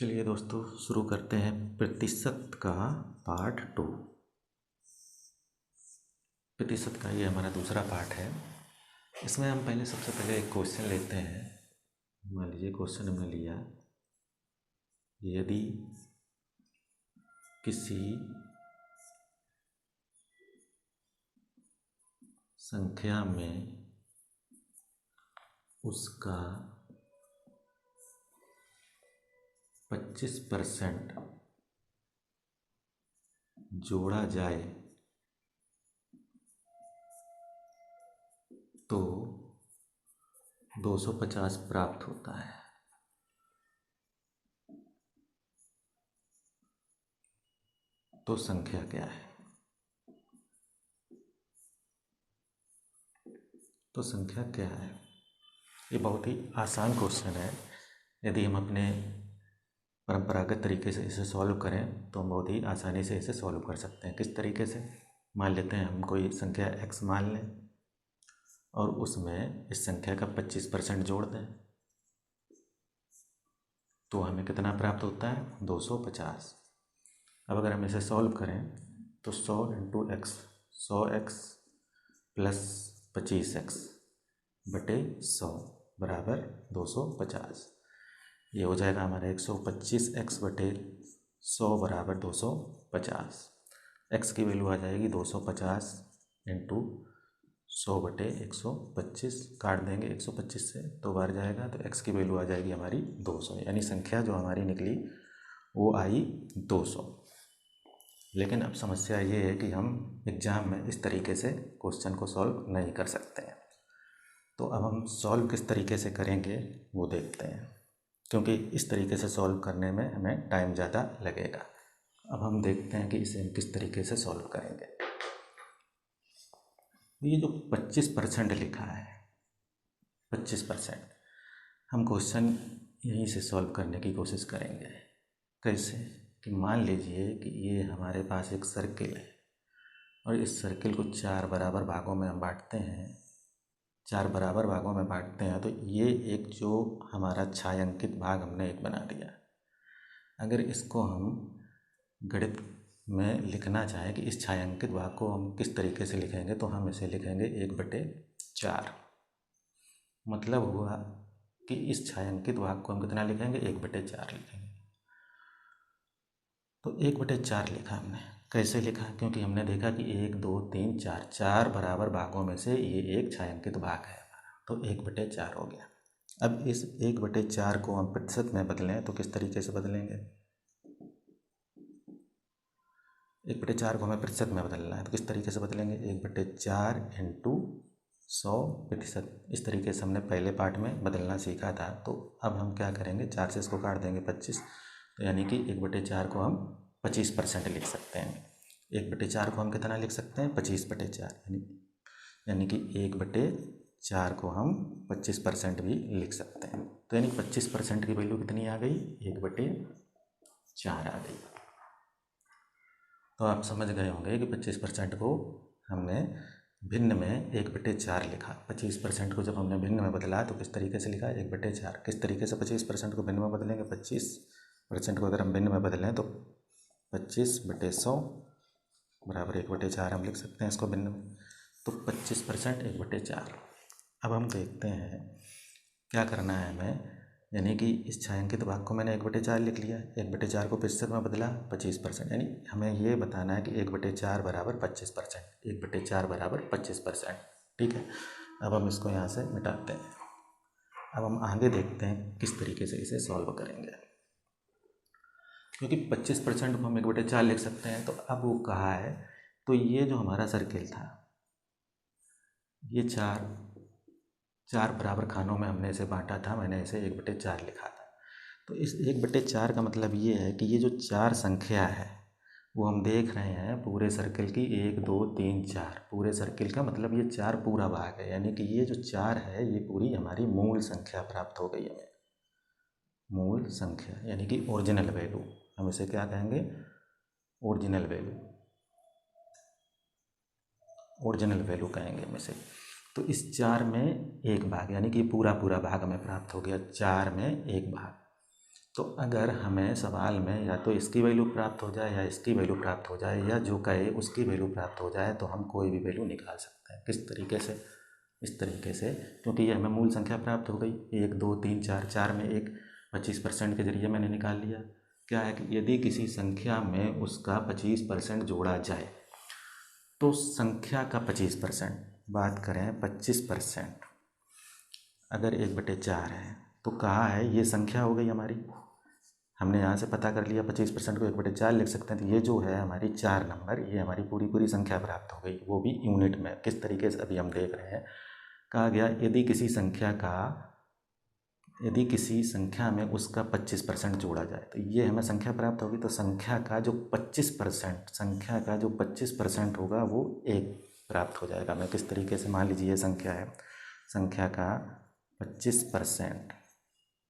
चलिए दोस्तों, शुरू करते हैं प्रतिशत का पार्ट 2। प्रतिशत का ये हमारा दूसरा पार्ट है। इसमें हम सबसे पहले एक क्वेश्चन लेते हैं। मान लीजिए क्वेश्चन हमने लिया, यदि किसी संख्या में उसका 25% जोड़ा जाए तो 250 प्राप्त होता है। तो संख्या क्या है? तो संख्या क्या है? ये बहुत ही आसान क्वेश्चन है। यदि हम अपने परंपरागत तरीके से इसे सॉल्व करें तो हम बहुत ही आसानी से इसे सॉल्व कर सकते हैं। किस तरीके से? मान लेते हैं हम कोई संख्या x मान लें और उसमें इस संख्या का 25% जोड़ दें तो हमें कितना प्राप्त होता है? 250। अब अगर हम इसे सॉल्व करें तो 100 × x, 100x प्लस 25x बटे 100 बराबर 250। ये हो जाएगा हमारा 125x बटे 100 बराबर 250। x की वैल्यू आ जाएगी 250 इंटू 100 बटे 125। काट देंगे 125 से तो बाहर जाएगा, तो x की वैल्यू आ जाएगी हमारी 200। यानी संख्या जो हमारी निकली वो आई 200। लेकिन अब समस्या ये है कि हम एग्ज़ाम में इस तरीके से क्वेश्चन को सॉल्व नहीं कर सकते हैं। तो अब हम सॉल्व किस तरीके से करेंगे वो देखते हैं, क्योंकि इस तरीके से सॉल्व करने में हमें टाइम ज़्यादा लगेगा। अब हम देखते हैं कि इसे हम किस तरीके से सॉल्व करेंगे। ये जो 25% लिखा है, 25%, हम क्वेश्चन यहीं से सॉल्व करने की कोशिश करेंगे। कैसे? कि मान लीजिए कि ये हमारे पास एक सर्किल है और इस सर्किल को 4 बराबर भागों में हम बांटते हैं। 4 बराबर भागों में बांटते हैं तो ये एक जो हमारा छायांकित भाग हमने एक बना दिया। अगर इसको हम गणित में लिखना चाहें कि इस छायांकित भाग को हम किस तरीके से लिखेंगे, तो हम इसे लिखेंगे 1/4। मतलब हुआ कि इस छायांकित भाग को हम कितना लिखेंगे? 1/4 लिखेंगे। तो 1/4 लिखा हमने। कैसे लिखा? क्योंकि हमने देखा कि 1 2 3 4 4 बराबर भागों में से ये एक छायांकित भाग है हमारा, तो 1/4 हो गया। अब इस 1/4 को हम प्रतिशत में बदलें तो किस तरीके से बदलेंगे? 1/4 को हमें प्रतिशत में बदलना है तो किस तरीके से बदलेंगे? 1/4 इंटू 100%। इस तरीके से हमने पहले पार्ट में बदलना सीखा था। तो अब हम क्या करेंगे? 4 से इसको काट देंगे 25, तो यानी कि 1/4 को हम 25% लिख सकते हैं। 1/4 को हम कितना लिख सकते हैं? 25/4। यानी कि 1/4 को हम 25% भी लिख सकते हैं। तो यानी 25% की वैल्यू कितनी आ गई? 1/4 आ गई। तो आप समझ गए होंगे कि 25% को हमने भिन्न में 1/4 लिखा। 25% को जब हमने भिन्न में बदला तो किस तरीके से लिखा? 1/4। किस तरीके से 25% को भिन्न में बदलेंगे? 25% को अगर हम भिन्न में बदलें तो 25/100 बराबर 1/4 हम लिख सकते हैं इसको भिन्न में। तो 25% 1/4। अब हम देखते हैं क्या करना है हमें। यानी कि इस छायांकित भाग को मैंने 1/4 लिख लिया, 1/4 को प्रतिशत में बदला 25%। यानी हमें ये बताना है कि 1/4 बराबर 25%, 1/4 बराबर 25%। ठीक है। अब हम इसको यहाँ से मिटाते हैं। अब हम आगे देखते हैं किस तरीके से इसे सॉल्व करेंगे, क्योंकि 25% को हम 1/4 लिख सकते हैं। तो अब वो कहा है, तो ये जो हमारा सर्किल था, ये 4 बराबर खानों में हमने इसे बांटा था। मैंने इसे 1/4 लिखा था। तो इस 1/4 का मतलब ये है कि ये जो 4 संख्या है वो हम देख रहे हैं पूरे सर्किल की, 1 2 3 4, पूरे सर्किल का मतलब ये 4 पूरा भाग है। यानी कि ये जो 4 है ये पूरी हमारी मूल संख्या प्राप्त हो गई हमें। मूल संख्या यानी कि ओरिजिनल वैल्यू। हम इसे क्या कहेंगे? Original value. ओरिजिनल वैल्यू कहेंगे हम इसे। तो इस 4 में एक भाग यानी कि पूरा भाग हमें प्राप्त हो गया। 4 में एक भाग। तो अगर हमें सवाल में या तो इसकी वैल्यू प्राप्त हो जाए या इसकी वैल्यू प्राप्त हो जाए या जो कहे उसकी वैल्यू प्राप्त हो जाए तो हम कोई भी वैल्यू निकाल सकते हैं। किस तरीके से? इस तरीके से, क्योंकि ये हमें मूल संख्या प्राप्त हो गई, 1 2 3 4, 4 में 1 25% के जरिए मैंने निकाल लिया। क्या है कि यदि किसी संख्या में उसका 25% जोड़ा जाए तो संख्या का 25%, बात करें 25%, अगर 1/4 है तो कहाँ है, ये संख्या हो गई हमारी। हमने यहाँ से पता कर लिया 25% को 1/4 लिख सकते हैं, तो ये जो है हमारी 4 नंबर, ये हमारी पूरी पूरी संख्या प्राप्त हो गई, वो भी यूनिट में। किस तरीके से? अभी हम देख रहे हैं। कहा गया यदि किसी संख्या में उसका 25% जोड़ा जाए तो ये हमें संख्या प्राप्त होगी। तो संख्या का जो 25% होगा वो 1 प्राप्त हो जाएगा। मैं किस तरीके से, मान लीजिए ये संख्या है, संख्या का 25%,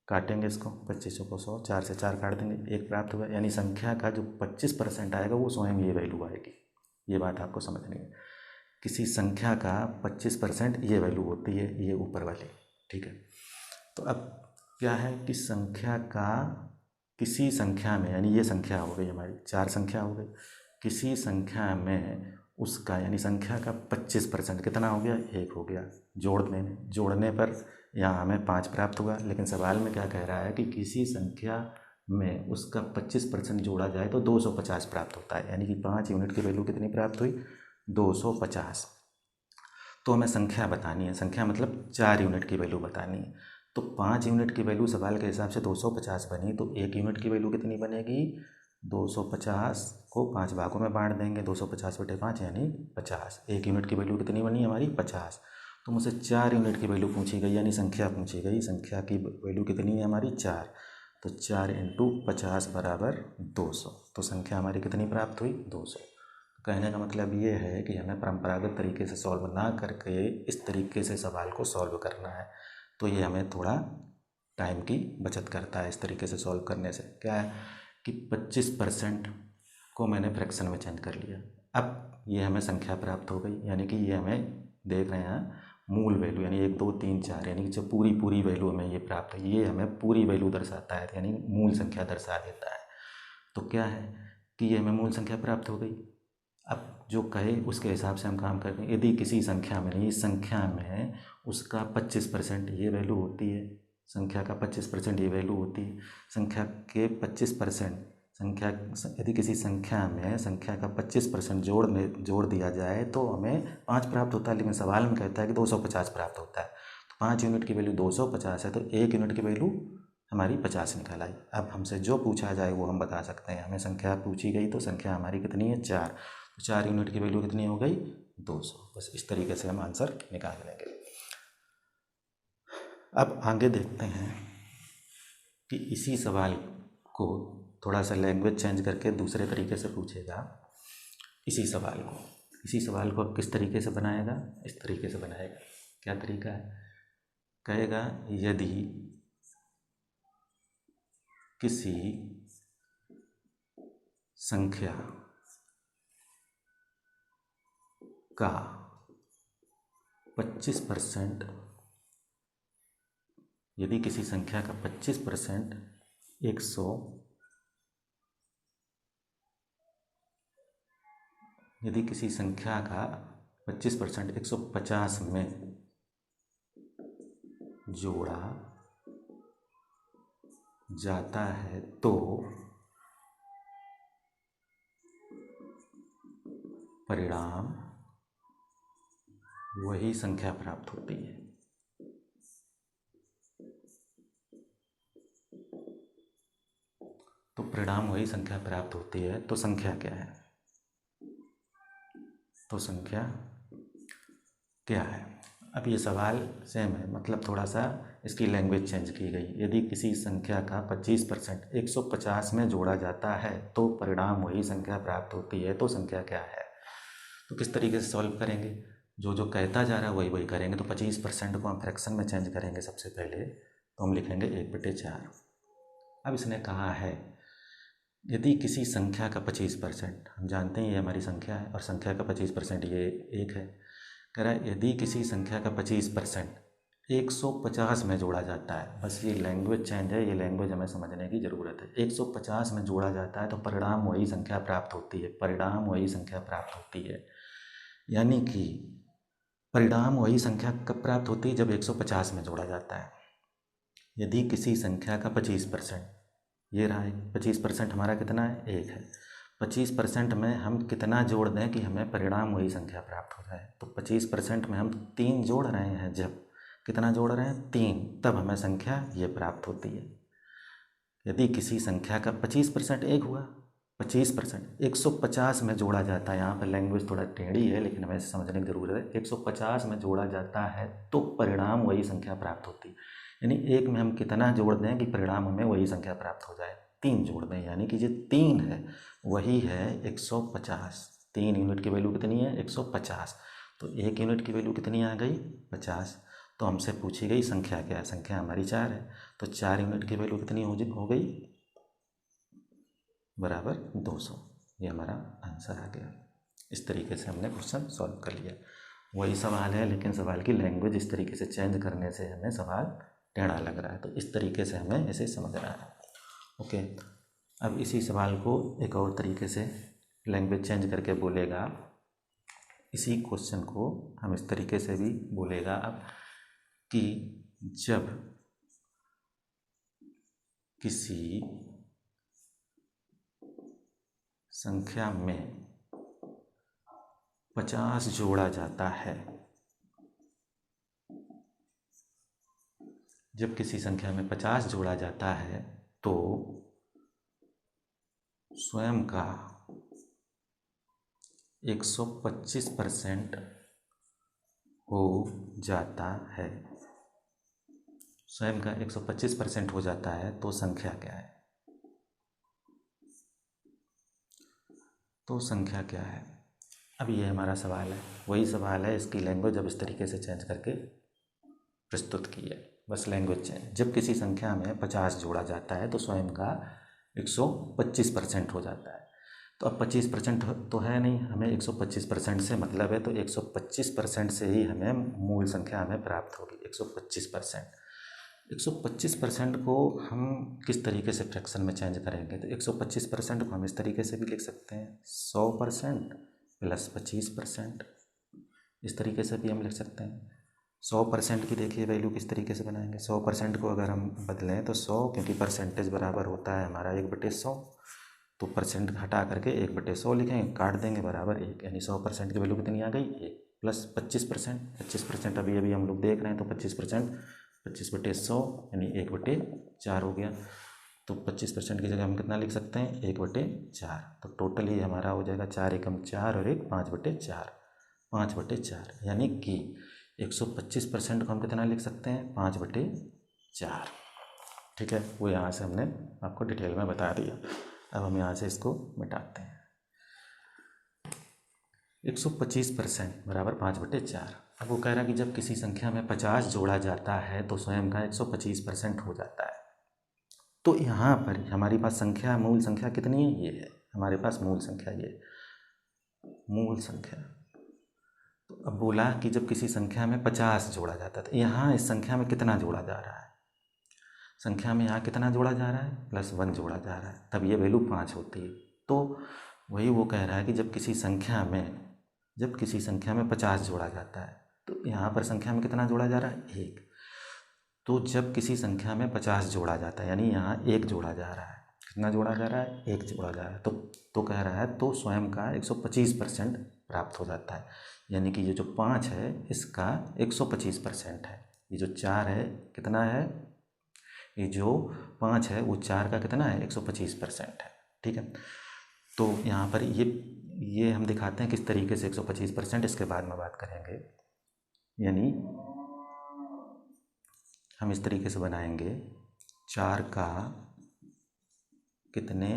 काटेंगे इसको, 25 को 100, 4 से 4 काट देंगे, 1 प्राप्त हुआ। यानी संख्या का जो 25% आएगा वो स्वयं ये वैल्यू आएगी। ये बात आपको समझनी है। किसी संख्या का 25% ये वैल्यू होती है, ये ऊपर वाली। ठीक है। तो अब क्या है कि संख्या का किसी संख्या में, यानी ये संख्या हो गई हमारी, 4 संख्या हो गई, किसी संख्या में उसका, यानी संख्या का 25% कितना हो गया? 1 हो गया। जोड़ने पर यहाँ हमें 5 प्राप्त हुआ। लेकिन सवाल में क्या कह रहा है कि किसी संख्या में उसका 25% जोड़ा जाए तो 250 प्राप्त होता है। यानी कि 5 यूनिट की वैल्यू कितनी प्राप्त हुई? 250। तो हमें संख्या बतानी है, संख्या मतलब 4 यूनिट की वैल्यू बतानी है। तो 5 यूनिट की वैल्यू सवाल के हिसाब से 250 बनी, तो 1 यूनिट की वैल्यू कितनी बनेगी? 250 को 5 भागों में बांट देंगे, 250/5 यानी 50। 1 यूनिट की वैल्यू कितनी बनी हमारी? 50। तो मुझसे 4 यूनिट की वैल्यू पूछी गई, यानी संख्या पूछी गई। संख्या की वैल्यू कितनी है हमारी? 4। तो 4 × 50 = 200। तो संख्या हमारी कितनी प्राप्त हुई? 200। कहने का मतलब ये है कि हमें परंपरागत तरीके से सॉल्व ना करके इस तरीके से सवाल को सॉल्व करना है। तो ये हमें थोड़ा टाइम की बचत करता है इस तरीके से सॉल्व करने से। क्या है कि 25% को मैंने फ्रैक्शन में चेंज कर लिया। अब ये हमें संख्या प्राप्त हो गई, यानी कि ये हमें देख रहे हैं मूल वैल्यू, यानी 1 2 3 4, यानी कि जो पूरी वैल्यू हमें ये प्राप्त है, ये हमें पूरी वैल्यू दर्शाता है, यानी मूल संख्या दर्शा देता है। तो क्या है कि ये हमें मूल संख्या प्राप्त हो गई। अब जो कहे उसके हिसाब से हम काम करते हैं। यदि किसी संख्या में, इस संख्या में उसका 25% ये वैल्यू होती है, संख्या का 25% ये वैल्यू होती है, संख्या के 25%, यदि किसी संख्या में संख्या का 25% जोड़ दिया जाए तो हमें 5 प्राप्त होता है। लेकिन सवाल में कहता है कि 250 प्राप्त होता है। तो 5 यूनिट की वैल्यू 250 है, तो 1 यूनिट की वैल्यू हमारी 50 निकल आई। अब हमसे जो पूछा जाए वो हम बता सकते हैं। हमें संख्या पूछी गई तो संख्या हमारी कितनी है? 4। तो 4 यूनिट की वैल्यू कितनी हो गई? 200। बस इस तरीके से हम आंसर निकाल लेंगे। अब आगे देखते हैं कि इसी सवाल को थोड़ा सा लैंग्वेज चेंज करके दूसरे तरीके से पूछेगा। इसी सवाल को अब किस तरीके से बनाएगा? इस तरीके से बनाएगा। क्या तरीका है? कहेगा यदि किसी संख्या का 25%, यदि किसी संख्या का 25% 100, यदि किसी संख्या का 25% 150 में जोड़ा जाता है तो परिणाम वही संख्या प्राप्त होती है। तो परिणाम वही संख्या प्राप्त होती है। तो संख्या क्या है? तो संख्या क्या है? अब ये सवाल सेम है, मतलब थोड़ा सा इसकी लैंग्वेज चेंज की गई। यदि किसी संख्या का 25% 150 में जोड़ा जाता है तो परिणाम वही संख्या प्राप्त होती है। तो संख्या क्या है? तो किस तरीके से सॉल्व करेंगे? जो कहता जा रहा है वही करेंगे। तो 25% को हम फ्रैक्शन में चेंज करेंगे। सबसे पहले तो हम लिखेंगे 1/4। अब इसने कहा है यदि किसी संख्या का 25%, हम जानते हैं ये हमारी संख्या है और संख्या का 25% ये 1 है। कह रहा है यदि किसी संख्या का 25% 150 में जोड़ा जाता है। बस ये लैंग्वेज चेंज है, ये लैंग्वेज हमें समझने की ज़रूरत है। 150 में जोड़ा जाता है तो परिणाम वही संख्या प्राप्त होती है, परिणाम वही संख्या प्राप्त होती है। यानी कि परिणाम वही संख्या कब प्राप्त होती है, जब 150 में जोड़ा जाता है। यदि किसी संख्या का 25%, ये रहा है 25%, हमारा कितना है, 1 है। 25% में हम कितना जोड़ दें कि हमें परिणाम वही संख्या प्राप्त हो जाए, तो 25% में हम 3 जोड़ रहे हैं। जब कितना जोड़ रहे हैं, 3, तब हमें संख्या ये प्राप्त होती है। यदि किसी संख्या का 25% 1 हुआ, 25% 150 में जोड़ा जाता है। यहाँ पर लैंग्वेज थोड़ा टेढ़ी है लेकिन हमें समझने की ज़रूरत है। 150 में जोड़ा जाता है तो परिणाम वही संख्या प्राप्त होती है। यानी 1 में हम कितना जोड़ दें कि परिणाम हमें वही संख्या प्राप्त हो जाए, 3 जोड़ दें। यानी कि जो 3 है वही है 150। 3 यूनिट की वैल्यू कितनी है, 150। तो 1 यूनिट की वैल्यू कितनी आ गई, 50। तो हमसे पूछी गई संख्या क्या है, संख्या हमारी 4 है। तो 4 यूनिट की वैल्यू कितनी हो गई, बराबर 200। ये हमारा आंसर आ गया। इस तरीके से हमने क्वेश्चन सॉल्व कर लिया। वही सवाल है लेकिन सवाल की लैंग्वेज इस तरीके से चेंज करने से हमें सवाल टेढ़ा लग रहा है, तो इस तरीके से हमें इसे समझना है। ओके, अब इसी सवाल को एक और तरीके से लैंग्वेज चेंज करके बोलेगा। इसी क्वेश्चन को हम इस तरीके से भी बोलेगा अब कि जब किसी संख्या में 50 जोड़ा जाता है, जब किसी संख्या में 50 जोड़ा जाता है तो स्वयं का 125% हो जाता है। स्वयं का 125% हो जाता है तो संख्या क्या है, तो संख्या क्या है। अब ये हमारा सवाल है, वही सवाल है, इसकी लैंग्वेज अब इस तरीके से चेंज करके प्रस्तुत की है। बस लैंग्वेज चेंज। जब किसी संख्या में 50 जोड़ा जाता है तो स्वयं का 125% हो जाता है। तो अब 25% तो है नहीं, हमें 125% से मतलब है, तो 125% से ही हमें मूल संख्या हमें प्राप्त होगी। 125%, 125% को हम किस तरीके से फ्रैक्शन में चेंज करेंगे, तो 125% को हम इस तरीके से भी लिख सकते हैं, 100% प्लस 25%। इस तरीके से भी हम लिख सकते हैं। 100% की देखिए वैल्यू किस तरीके से बनाएंगे। 100% को अगर हम बदलें तो 100, क्योंकि परसेंटेज बराबर होता है हमारा 1/100, तो परसेंट हटा करके 1/100 लिखेंगे, काट देंगे, बराबर 1। यानी 100% की वैल्यू कितनी आ गई, 1 प्लस 25%। 25% अभी अभी हम लोग देख रहे हैं, तो 25% 25/100 यानी 1/4 हो गया। तो 25% की जगह हम कितना लिख सकते हैं, 1/4। तो टोटल ये हमारा हो जाएगा 4 एकम 4 और 1 5/4, 5/4। यानी कि 125% को हम कितना लिख सकते हैं, 5/4। ठीक है, वो यहाँ से हमने आपको डिटेल में बता दिया। अब हम यहाँ से इसको मिटाते हैं। 125% बराबर 5/4। अब वो कह रहा है कि जब किसी संख्या में 50 जोड़ा जाता है तो स्वयं का 125% हो जाता है। तो यहाँ पर हमारे पास संख्या, मूल संख्या कितनी है, ये है हमारे पास मूल संख्या, ये मूल संख्या। तो अब बोला कि जब किसी संख्या में 50 जोड़ा जाता है, तो यहाँ इस संख्या में कितना जोड़ा जा रहा है, संख्या में यहाँ कितना जोड़ा जा रहा है, +1 जोड़ा जा रहा है, तब ये वैल्यू 5 होती है। तो वही वो कह रहा है कि जब किसी संख्या में 50 जोड़ा जाता है, तो यहाँ पर संख्या में कितना जोड़ा जा रहा है, 1। तो जब किसी संख्या में 50 जोड़ा जाता है, यानी यहाँ 1 जोड़ा जा रहा है, कितना जोड़ा जा रहा है, 1 जोड़ा जा रहा है, तो कह रहा है तो स्वयं का 125% प्राप्त हो जाता है। यानी कि ये जो 5 है इसका 125% है, ये जो 4 है कितना है, ये जो 5 है वो 4 का कितना है, 125% है। ठीक है, तो यहाँ पर ये हम दिखाते हैं किस तरीके से 125%, इसके बाद में बात करेंगे। यानी हम इस तरीके से बनाएंगे, 4 का कितने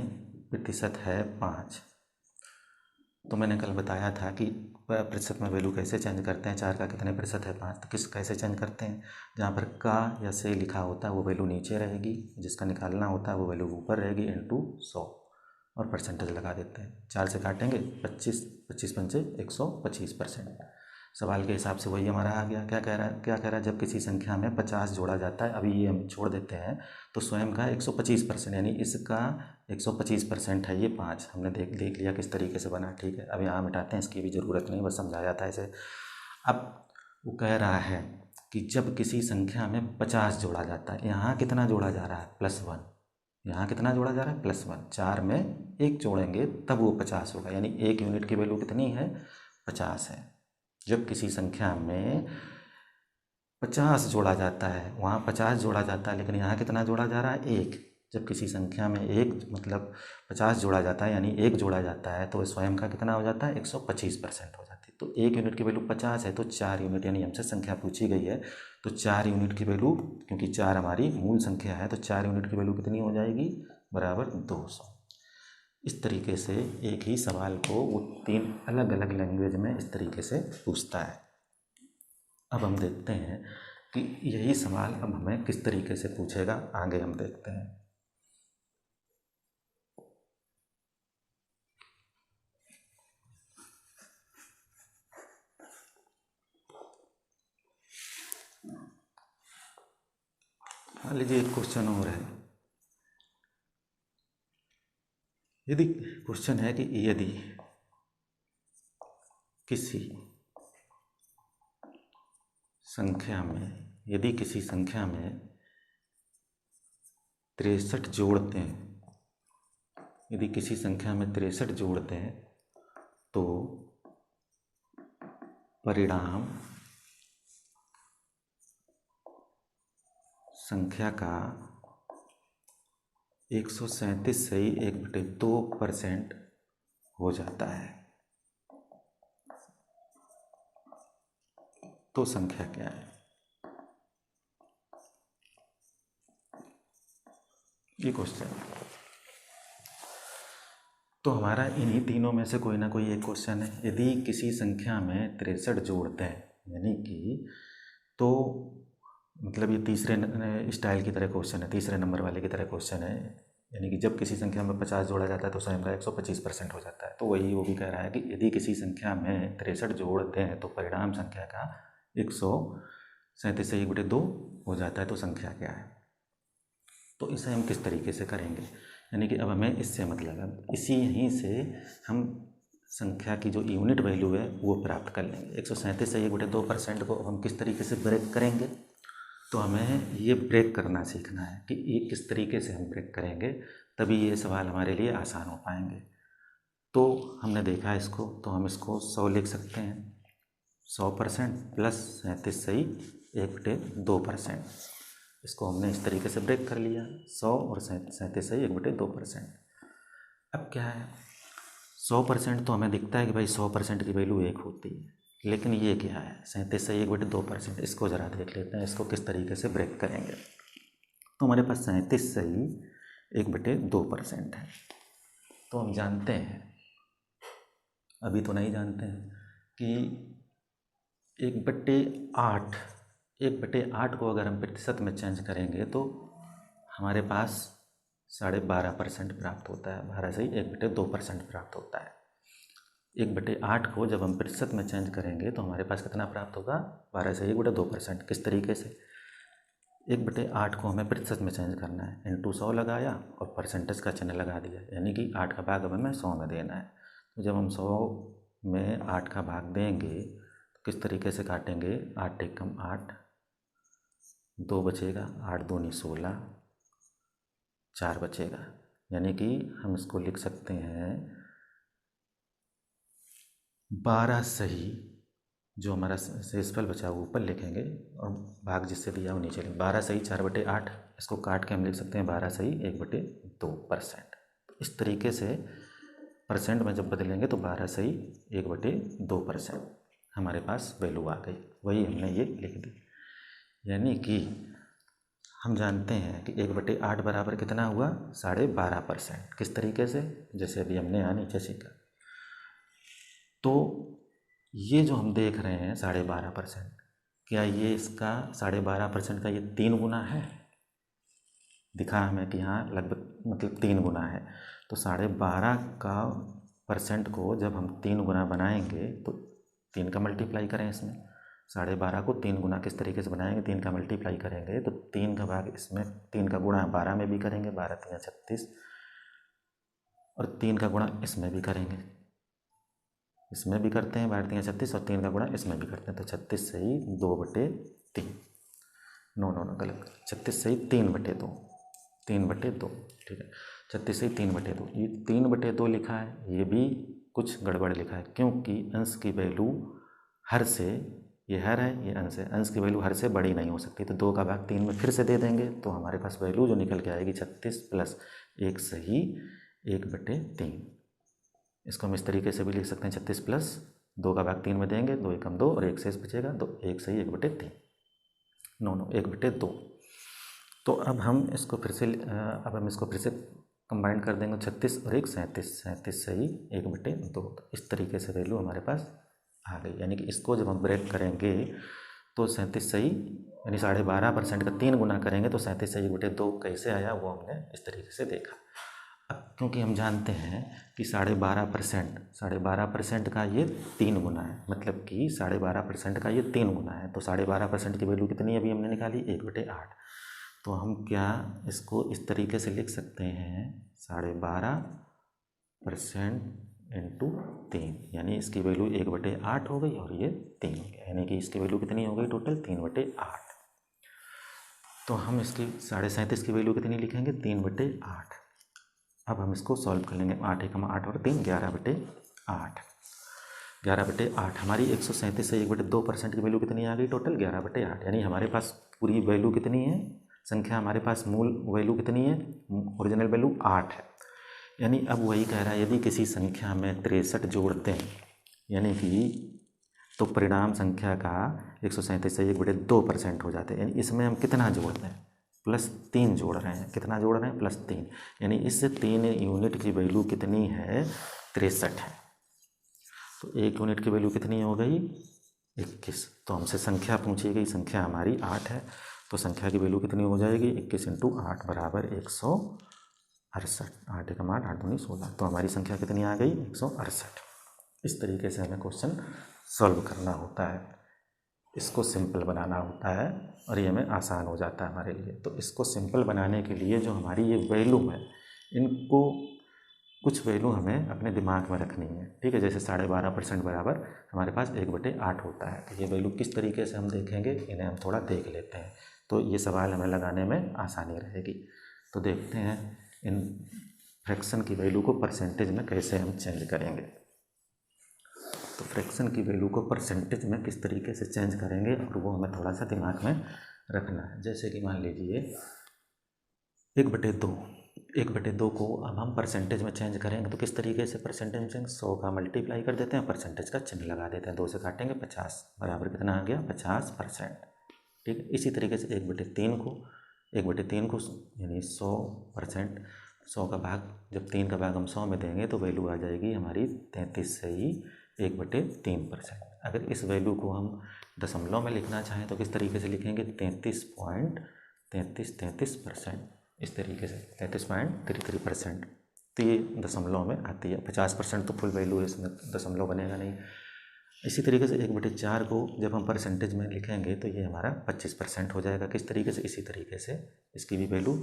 प्रतिशत है, 5। तो मैंने कल बताया था कि प्रतिशत में वैल्यू कैसे चेंज करते हैं, 4 का कितने प्रतिशत है, 5। तो कैसे चेंज करते हैं, जहाँ पर का या से लिखा होता है वो वैल्यू नीचे रहेगी, जिसका निकालना होता है वो वैल्यू ऊपर रहेगी, इंटू 100 और परसेंटेज लगा देते हैं। 4 से काटेंगे 25, 25 पंचे 125%। सवाल के हिसाब से वही हमारा आ गया। क्या कह रहा है, जब किसी संख्या में 50 जोड़ा जाता है, अभी ये हम छोड़ देते हैं, तो स्वयं का 125%, यानी इसका 125% है ये 5। हमने देख लिया किस तरीके से बना। ठीक है, अब यहाँ मिटाते हैं, इसकी भी ज़रूरत नहीं, बस समझाया था इसे। अब वो कह रहा है कि जब किसी संख्या में 50 जोड़ा जाता है, यहाँ कितना जोड़ा जा रहा है, +1। यहाँ कितना जोड़ा जा रहा है, +1। 4 में 1 जोड़ेंगे तब वो 50 होगा, यानी 1 यूनिट की वैल्यू कितनी है, 50 है। जब किसी संख्या में 50 जोड़ा जाता है, वहाँ 50 जोड़ा जाता है, लेकिन यहाँ कितना जोड़ा जा रहा है, 1। जब किसी संख्या में 1 मतलब 50 जोड़ा जाता है, यानी 1 जोड़ा जाता है, तो स्वयं का कितना हो जाता है, 125% हो जाती है। तो 1 यूनिट की वैल्यू 50 है, तो 4 यूनिट, यानी हमसे संख्या पूछी गई है, तो 4 यूनिट की वैल्यू, क्योंकि 4 हमारी मूल संख्या है, तो 4 यूनिट की वैल्यू कितनी हो जाएगी, बराबर 200। इस तरीके से एक ही सवाल को वो 3 अलग अलग लैंग्वेज में इस तरीके से पूछता है। अब हम देखते हैं कि यही सवाल अब हमें किस तरीके से पूछेगा, आगे हम देखते हैं। मान लीजिए एक क्वेश्चन और है। यदि क्वेश्चन है कि यदि किसी संख्या में 63 जोड़ते हैं, यदि किसी संख्या में 63 जोड़ते हैं, तो परिणाम संख्या का 137 सही 1/2% हो जाता है, तो संख्या क्या है, ये क्वेश्चन। तो हमारा इन्हीं तीनों में से कोई ना कोई एक क्वेश्चन है। यदि किसी संख्या में 63 जोड़ते हैं, यानी कि, तो मतलब ये तीसरे स्टाइल की तरह क्वेश्चन है, तीसरे नंबर वाले की तरह क्वेश्चन है। यानी कि जब किसी संख्या में 50 जोड़ा जाता है तो स्वयं का 125% हो जाता है। तो वही वो भी कह रहा है कि यदि किसी संख्या में 63 जोड़ते हैं तो परिणाम संख्या का 137 से 1/2 हो जाता है, तो संख्या क्या है। तो इसे हम किस तरीके से करेंगे, यानी कि अब हमें इससे मतलब है, इसी यहीं से हम संख्या की जो यूनिट वैल्यू है वो प्राप्त कर लेंगे। 137 से 1/2% को हम किस तरीके से ब्रेक करेंगे, तो हमें ये ब्रेक करना सीखना है कि ये किस तरीके से हम ब्रेक करेंगे, तभी ये सवाल हमारे लिए आसान हो पाएंगे। तो हमने देखा इसको, तो हम इसको 100 लिख सकते हैं, 100% प्लस 37 सही 1/2%। इसको हमने इस तरीके से ब्रेक कर लिया, 100 और 37 सही 1/2%। अब क्या है, 100% तो हमें दिखता है कि भाई 100% की वैल्यू 1 होती है, लेकिन ये क्या है, 37 सही 1/2%। इसको ज़रा देख लेते हैं, इसको किस तरीके से ब्रेक करेंगे। तो हमारे पास 37 सही 1/2% है। तो हम जानते हैं, अभी तो नहीं जानते हैं, कि 1/8, 1/8 को अगर हम प्रतिशत में चेंज करेंगे तो हमारे पास 12.5% प्राप्त होता है। 12 सही 1/2% प्राप्त होता है। 1/8 को जब हम प्रतिशत में चेंज करेंगे तो हमारे पास कितना प्राप्त होगा, 12 सही 1/2%। किस तरीके से, 1/8 को हमें प्रतिशत में चेंज करना है, इंटू 100 लगाया और परसेंटेज का चिन्ह लगा दिया, यानी कि 8 का भाग हमें 100 में देना है। तो जब हम 100 में 8 का भाग देंगे तो किस तरीके से काटेंगे, 8 एकम 8, 2 बचेगा, 8 दूनी 16, 4 बचेगा, यानी कि हम इसको लिख सकते हैं 12 सही, जो हमारा शेषफल बचा वो ऊपर लिखेंगे और भाग जिससे दिया वो नीचे लिखेंगे। 12 सही 4/8, इसको काट के हम लिख सकते हैं 12 सही 1/2%। इस तरीके से परसेंट में जब बदलेंगे तो 12 सही 1/2% हमारे पास वैल्यू आ गई, वही हमने ये लिख दी। यानी कि हम जानते हैं कि 1/8 बराबर कितना हुआ, 12.5%। किस तरीके से, जैसे अभी हमने यहाँ नीचे सीखा। तो ये जो हम देख रहे हैं 12.5%, क्या ये इसका 12.5% का ये 3 गुना है, दिखा हमें कि हाँ लगभग मतलब 3 गुना है। तो 12.5 का % को जब हम 3 गुना बनाएंगे तो 3 का मल्टीप्लाई करें इसमें, 12.5 को 3 गुना किस तरीके से बनाएंगे, 3 का मल्टीप्लाई करेंगे तो 3 का भाग इसमें, 3 का गुणा 12 में भी करेंगे, 12 3 36, और 3 का गुणा इसमें भी करेंगे, इसमें भी करते हैं 12 3 36, और 3 का गुणा इसमें भी करते हैं, तो 36 सही 2/3, नो गलत, 36 सही 3/2, 3/2, ठीक है, 36 सही 3/2, ये 3/2 लिखा है, ये भी कुछ गड़बड़ लिखा है, क्योंकि अंश की वैल्यू हर से, ये हर है ये अंश है, अंश की वैल्यू हर से बड़ी नहीं हो सकती, तो 2 का भाग 3 में फिर से दे देंगे तो हमारे पास वैल्यू जो निकल के आएगी 36 प्लस 1 सही 1/3। इसको हम इस तरीके से भी लिख सकते हैं, 36 प्लस 2 का भाग 3 में देंगे, 2 एकम 2 और 1 शेष बचेगा, तो 1 सही 1/3, नो 1/2। तो अब हम इसको फिर से कंबाइन कर देंगे, 36 और 1 37, 37 सही 1/2, इस तरीके से वैल्यू हमारे पास आ गई। यानी कि इसको जब हम ब्रेक करेंगे तो 37 सही यानी 12.5% का 3 गुना करेंगे तो 37 सही 1/2 कैसे आया वो हमने इस तरीके से देखा। अब क्योंकि हम जानते हैं कि 12.5% का ये 3 गुना है, मतलब कि 12.5% का ये 3 गुना है, तो 12.5% की वैल्यू कितनी अभी हमने निकाली 1/8। तो हम क्या इसको इस तरीके से लिख सकते हैं, 12.5% इंटू 3, यानी इसकी वैल्यू 1/8 हो गई और ये 3 हो गया, यानी कि इसकी वैल्यू कितनी हो गई टोटल 3/8। तो हम इसकी 37.5 की वैल्यू कितनी लिखेंगे 3/8। अब हम इसको सॉल्व कर लेंगे, 8 एकम 8 और 3 11/8, 11/8 हमारी 137 से 1/2% की वैल्यू कितनी आ गई टोटल 11/8, यानी हमारे पास पूरी वैल्यू कितनी है, संख्या हमारे पास मूल वैल्यू कितनी है, ओरिजिनल वैल्यू 8 है। यानी अब वही कह रहा है यदि किसी संख्या में 63 जोड़ते हैं यानी कि तो परिणाम संख्या का 137 से 1/2% हो जाते हैं, यानी इसमें हम कितना जोड़ रहे हैं +3 जोड़ रहे हैं, कितना जोड़ रहे हैं +3, यानी इस 3 यूनिट की वैल्यू कितनी है 63 है, तो 1 यूनिट की वैल्यू कितनी हो गई 21। तो हमसे संख्या पूछी गई, संख्या हमारी 8 है, तो संख्या की वैल्यू कितनी हो जाएगी 21 × 8 बराबर 168, 8 एकम 8 8 दूनी 16, तो हमारी संख्या कितनी आ गई 168। इस तरीके से हमें क्वेश्चन सॉल्व करना होता है, इसको सिंपल बनाना होता है और ये हमें आसान हो जाता है हमारे लिए। तो इसको सिंपल बनाने के लिए जो हमारी ये वैल्यू है, इनको कुछ वैल्यू हमें अपने दिमाग में रखनी है, ठीक है। जैसे 12.5% बराबर हमारे पास 1/8 होता है, तो ये वैल्यू किस तरीके से हम देखेंगे, इन्हें हम थोड़ा देख लेते हैं, तो ये सवाल हमें लगाने में आसानी रहेगी। तो देखते हैं इन फ्रैक्शन की वैल्यू को परसेंटेज में कैसे हम चेंज करेंगे। तो फ्रैक्शन की वैल्यू को परसेंटेज में किस तरीके से चेंज करेंगे और वो हमें थोड़ा सा दिमाग में रखना है। जैसे कि मान लीजिए 1/2 को अब हम परसेंटेज में चेंज करेंगे तो किस तरीके से परसेंटेज में चेंज, 100 का मल्टीप्लाई कर देते हैं, परसेंटेज का चिन्ह लगा देते हैं, 2 से काटेंगे 50 बराबर कितना आ गया 50%, ठीक है। इसी तरीके से 1/3 को यानी 100%, 100 का भाग जब 3 का भाग हम 100 में देंगे तो वैल्यू आ जाएगी हमारी 33 से ही 1/3%। अगर इस वैल्यू को हम दशमलव में लिखना चाहें तो किस तरीके से लिखेंगे 33.33%, इस तरीके से 33.33%, तो ये दशमलव में आती है। 50% तो फुल वैल्यू है, इसमें दशमलव बनेगा नहीं। इसी तरीके से 1/4 को जब हम परसेंटेज में लिखेंगे तो ये हमारा 25% हो जाएगा। किस तरीके से, इसी तरीके से इसकी भी वैल्यू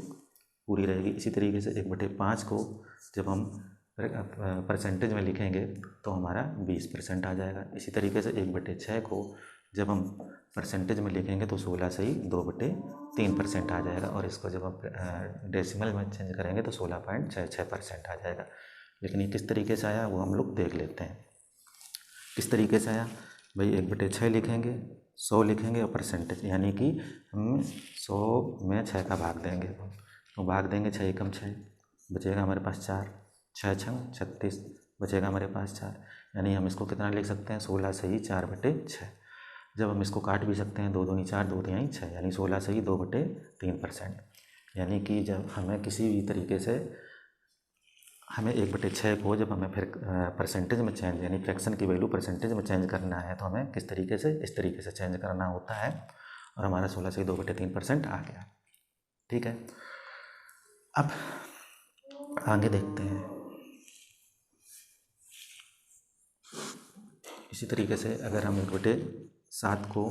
पूरी रहेगी। इसी तरीके से 1/5 को जब हम परसेंटेज में लिखेंगे तो हमारा 20% आ जाएगा। इसी तरीके से 1/6 को जब हम परसेंटेज में लिखेंगे तो 16 से ही 2/3% आ जाएगा, और इसको जब हम डेसिमल में चेंज करेंगे तो 16.66% आ जाएगा। लेकिन ये किस तरीके से आया वो हम लोग देख लेते हैं। किस तरीके से आया भाई, 1/6 लिखेंगे, 100 लिखेंगे और परसेंटेज, यानी कि हम 100 में 6 का भाग देंगे, तो भाग देंगे 6 एकम 6, बचेगा हमारे पास 4, 6 छंग 36, बचेगा हमारे पास 4, यानी हम इसको कितना लिख सकते हैं 16 से ही 4/6। जब हम इसको काट भी सकते हैं, 2 दूनी 4 2 तिहाई 6, यानी 16 से ही 2/3%। यानी कि जब हमें किसी भी तरीके से हमें 1/6 को जब हमें फिर परसेंटेज में चेंज यानी फ्रैक्शन की वैल्यू परसेंटेज में चेंज करना है तो हमें किस तरीके से, इस तरीके से चेंज करना होता है, और हमारा 16 से 2/3% आ गया, ठीक है। अब आगे देखते हैं, इसी तरीके से अगर हम 1/7 को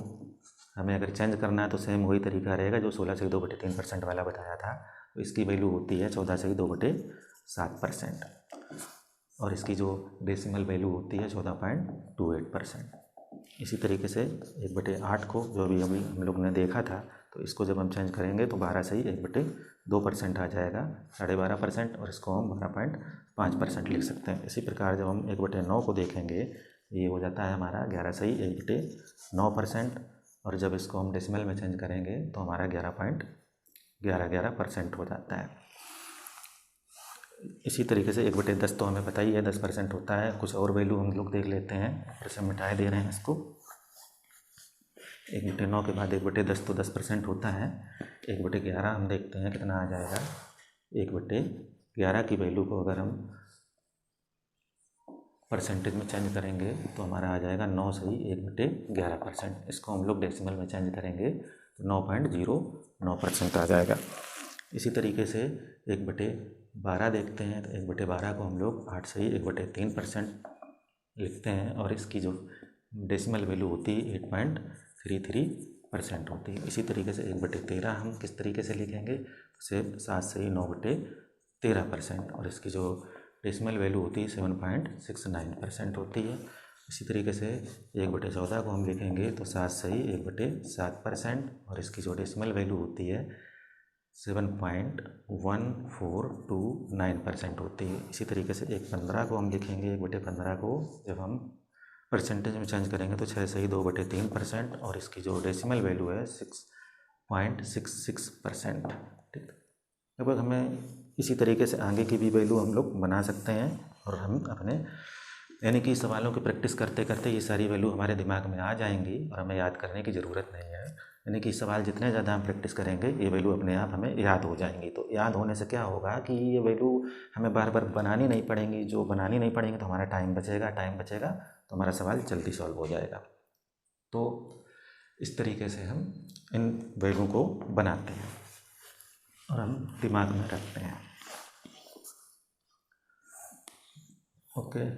हमें अगर चेंज करना है तो सेम वही तरीका रहेगा जो 16 से 2/3% वाला बताया था। तो इसकी वैल्यू होती है 14 से 2/7%, और इसकी जो डेसिमल वैल्यू होती है 14.28%। इसी तरीके से 1/8 को जो अभी हम लोग ने देखा था, तो इसको जब हम चेंज करेंगे तो 12 से ही 1/2% आ जाएगा, 12.5%, और इसको हम 12.5% लिख सकते हैं। इसी प्रकार जब हम 1/9 को देखेंगे, ये हो जाता है हमारा 11 से ही 1/9%, और जब इसको हम डेसिमल में चेंज करेंगे तो हमारा 11.11% हो जाता है। इसी तरीके से 1/10 तो हमें पता ही है 10% होता है। कुछ और वैल्यू हम लोग देख लेते हैं, फिर से मिटाए दे रहे हैं इसको। 1/9 के बाद 1/10 तो 10% होता है। 1/11 हम देखते हैं कितना आ जाएगा। 1/11 की वैल्यू को अगर हम परसेंटेज में चेंज करेंगे तो हमारा आ जाएगा 9 से ही 1/11%। इसको हम लोग डेसिमल में चेंज करेंगे तो 9.09% आ जाएगा। इसी तरीके से 1/12 देखते हैं, तो 1/12 को हम लोग 8 से ही 1/3% लिखते हैं, और इसकी जो डेसिमल वैल्यू होती है 8.33% होती है। इसी तरीके से 1/13 हम किस तरीके से लिखेंगे, से 7 से ही 9/13%, और इसकी जो डेसिमल वैल्यू होती है 7.69% होती है। इसी तरीके से 1/14 को हम लिखेंगे तो 7 से ही 1/7%, और इसकी जो डेसिमल वैल्यू होती है 7.1429% होती है। इसी तरीके से 1/15 को हम लिखेंगे, 1/15 को जब हम परसेंटेज में चेंज करेंगे तो 6 से ही 2/3%, और इसकी जो डेसिमल वैल्यू है 6.66%। ठीक, लगभग हमें इसी तरीके से आगे की भी वैल्यू हम लोग बना सकते हैं, और हम अपने यानी कि सवालों की प्रैक्टिस करते करते ये सारी वैल्यू हमारे दिमाग में आ जाएंगी, और हमें याद करने की ज़रूरत नहीं है। यानी कि सवाल जितने ज़्यादा हम प्रैक्टिस करेंगे ये वैल्यू अपने आप हमें याद हो जाएंगी। तो याद होने से क्या होगा कि ये वैल्यू हमें बार बार बनानी नहीं पड़ेंगी। जो बनानी नहीं पड़ेंगी तो हमारा टाइम बचेगा तो हमारा सवाल जल्दी सॉल्व हो जाएगा। तो इस तरीके से हम इन वैल्यू को बनाते हैं और हम दिमाग में रखते हैं। ओके।